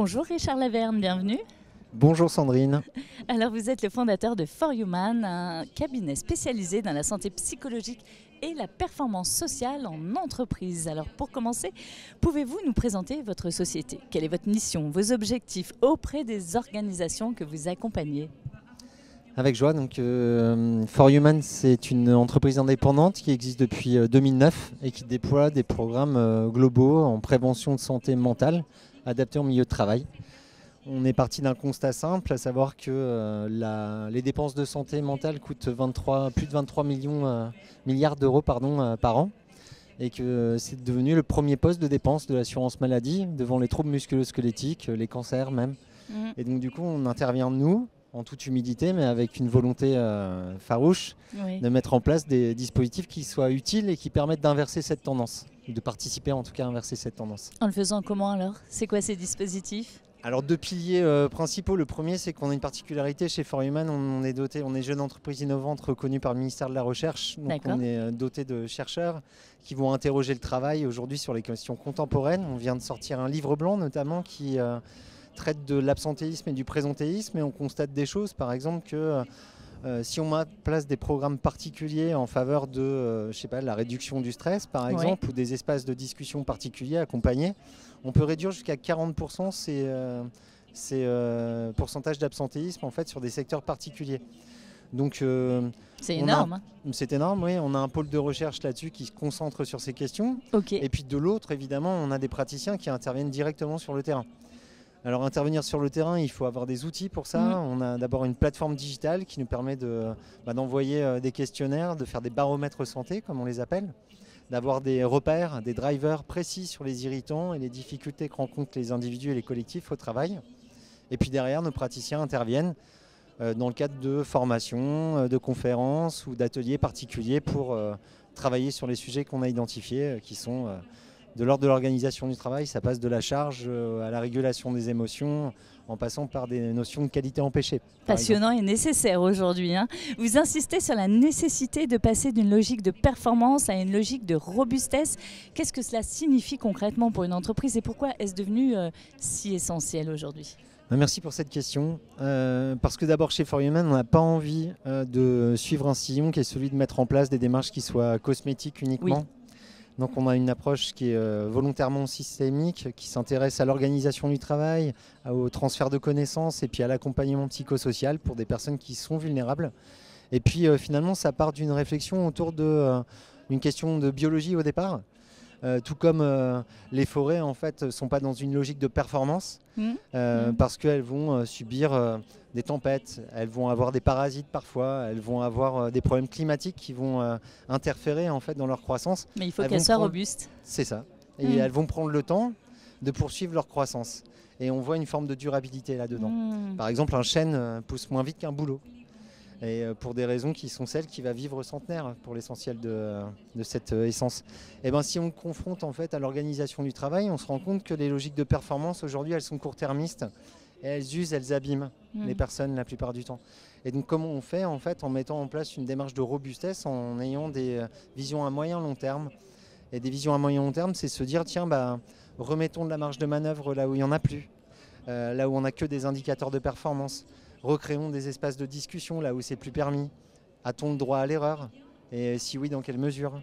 Bonjour Richard Laverne, bienvenue. Bonjour Sandrine. Alors vous êtes le fondateur de For Human, un cabinet spécialisé dans la santé psychologique et la performance sociale en entreprise. Alors pour commencer, pouvez-vous nous présenter votre société? Quelle est votre mission, vos objectifs auprès des organisations que vous accompagnez? Avec joie. Donc, For Human, c'est une entreprise indépendante qui existe depuis 2009 et qui déploie des programmes globaux en prévention de santé mentale adaptés au milieu de travail. On est parti d'un constat simple, à savoir que les dépenses de santé mentale coûtent plus de 23 milliards d'euros par an, et que c'est devenu le premier poste de dépense de l'assurance maladie devant les troubles musculo-squelettiques, les cancers même. Et donc du coup on intervient nous, en toute humilité, mais avec une volonté farouche, de mettre en place des dispositifs qui soient utiles et qui permettent d'inverser cette tendance, ou de participer en tout cas à inverser cette tendance. En le faisant comment alors? C'est quoi ces dispositifs? Alors deux piliers principaux. Le premier, c'est qu'on a une particularité chez For Human, on est jeune entreprise innovante reconnue par le ministère de la Recherche. Donc on est doté de chercheurs qui vont interroger le travail aujourd'hui sur les questions contemporaines. On vient de sortir un livre blanc notamment qui traite de l'absentéisme et du présentéisme, et on constate des choses, par exemple que si on met en place des programmes particuliers en faveur de la réduction du stress par exemple, ou des espaces de discussion particuliers accompagnés, on peut réduire jusqu'à 40% ces pourcentages d'absentéisme en fait, sur des secteurs particuliers. Donc, c'est énorme. C'est énorme, oui. On a un pôle de recherche là-dessus qui se concentre sur ces questions. Et puis de l'autre, évidemment, on a des praticiens qui interviennent directement sur le terrain. Alors intervenir sur le terrain, il faut avoir des outils pour ça. On a d'abord une plateforme digitale qui nous permet d'envoyer des questionnaires, de faire des baromètres santé, comme on les appelle, d'avoir des repères, des drivers précis sur les irritants et les difficultés que rencontrent les individus et les collectifs au travail. Et puis derrière, nos praticiens interviennent dans le cadre de formations, de conférences ou d'ateliers particuliers pour travailler sur les sujets qu'on a identifiés, qui sont de l'ordre de l'organisation du travail. Ça passe de la charge à la régulation des émotions, en passant par des notions de qualité empêchée. Passionnant et nécessaire aujourd'hui. Vous insistez sur la nécessité de passer d'une logique de performance à une logique de robustesse. Qu'est-ce que cela signifie concrètement pour une entreprise et pourquoi est-ce devenu si essentiel aujourd'hui? Merci pour cette question. Parce que d'abord chez For Human, on n'a pas envie de suivre un sillon qui est celui de mettre en place des démarches qui soient cosmétiques uniquement. Donc on a une approche qui est volontairement systémique, qui s'intéresse à l'organisation du travail, au transfert de connaissances et puis à l'accompagnement psychosocial pour des personnes qui sont vulnérables. Et puis finalement, ça part d'une réflexion autour d'une question de biologie au départ. Tout comme les forêts en fait ne sont pas dans une logique de performance, parce qu'elles vont subir des tempêtes, elles vont avoir des parasites parfois, elles vont avoir des problèmes climatiques qui vont interférer en fait dans leur croissance. Mais il faut qu'elles soient robustes. C'est ça. Et elles vont prendre le temps de poursuivre leur croissance. Et on voit une forme de durabilité là-dedans. Par exemple, un chêne pousse moins vite qu'un bouleau. Et pour des raisons qui sont celles qui va vivre centenaire pour l'essentiel de cette essence. Et ben, si on confronte en fait à l'organisation du travail, on se rend compte que les logiques de performance aujourd'hui elles sont court-termistes et elles usent, elles abîment les personnes la plupart du temps. Et donc comment on fait en fait en mettant en place une démarche de robustesse, en ayant des visions à moyen long terme. Et des visions à moyen long terme, c'est se dire tiens remettons de la marge de manœuvre là où il n'y en a plus, là où on n'a que des indicateurs de performance. Recréons des espaces de discussion là où c'est plus permis. A-t-on le droit à l'erreur? Et si oui, dans quelle mesure?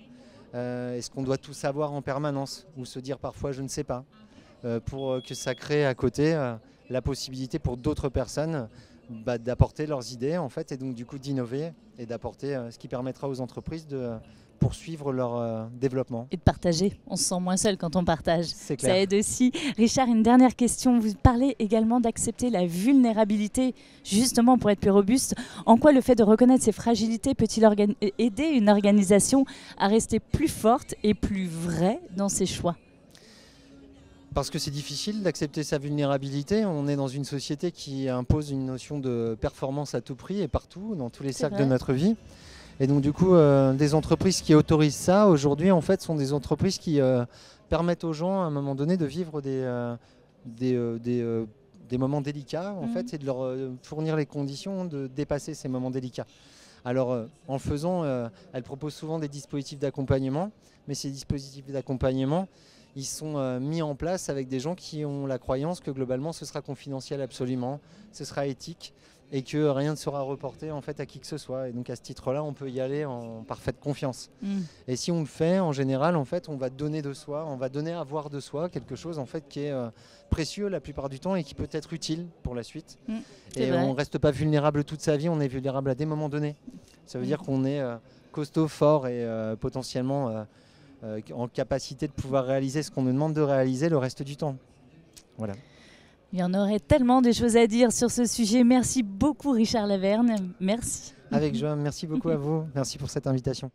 Est-ce qu'on doit tout savoir en permanence? Ou se dire parfois je ne sais pas? Pour que ça crée à côté la possibilité pour d'autres personnes d'apporter leurs idées en fait, et donc du coup d'innover et d'apporter ce qui permettra aux entreprises de poursuivre leur développement. Et de partager, on se sent moins seul quand on partage. C'est clair. Ça aide aussi. Richard, une dernière question. Vous parlez également d'accepter la vulnérabilité justement pour être plus robuste. En quoi le fait de reconnaître ses fragilités peut-il aider une organisation à rester plus forte et plus vraie dans ses choix? Parce que c'est difficile d'accepter sa vulnérabilité. On est dans une société qui impose une notion de performance à tout prix et partout, dans tous les cercles de notre vie. Et donc du coup, des entreprises qui autorisent ça aujourd'hui, en fait, sont des entreprises qui permettent aux gens, à un moment donné, de vivre des moments délicats, en fait, et de leur fournir les conditions de dépasser ces moments délicats. Alors, en le faisant, elles proposent souvent des dispositifs d'accompagnement, mais ces dispositifs d'accompagnement, ils sont mis en place avec des gens qui ont la croyance que globalement ce sera confidentiel absolument, ce sera éthique et que rien ne sera reporté en fait à qui que ce soit. Et donc à ce titre-là, on peut y aller en parfaite confiance. Et si on le fait, en général, en fait, on va donner de soi, on va donner à voir de soi quelque chose en fait qui est précieux la plupart du temps et qui peut être utile pour la suite. Et on ne reste pas vulnérable toute sa vie, on est vulnérable à des moments donnés. Ça veut dire qu'on est costaud, fort et potentiellement en capacité de pouvoir réaliser ce qu'on nous demande de réaliser le reste du temps. Voilà. Il y en aurait tellement de choses à dire sur ce sujet. Merci beaucoup Richard Laverne. Merci. Avec joie, merci beaucoup à vous. Merci pour cette invitation.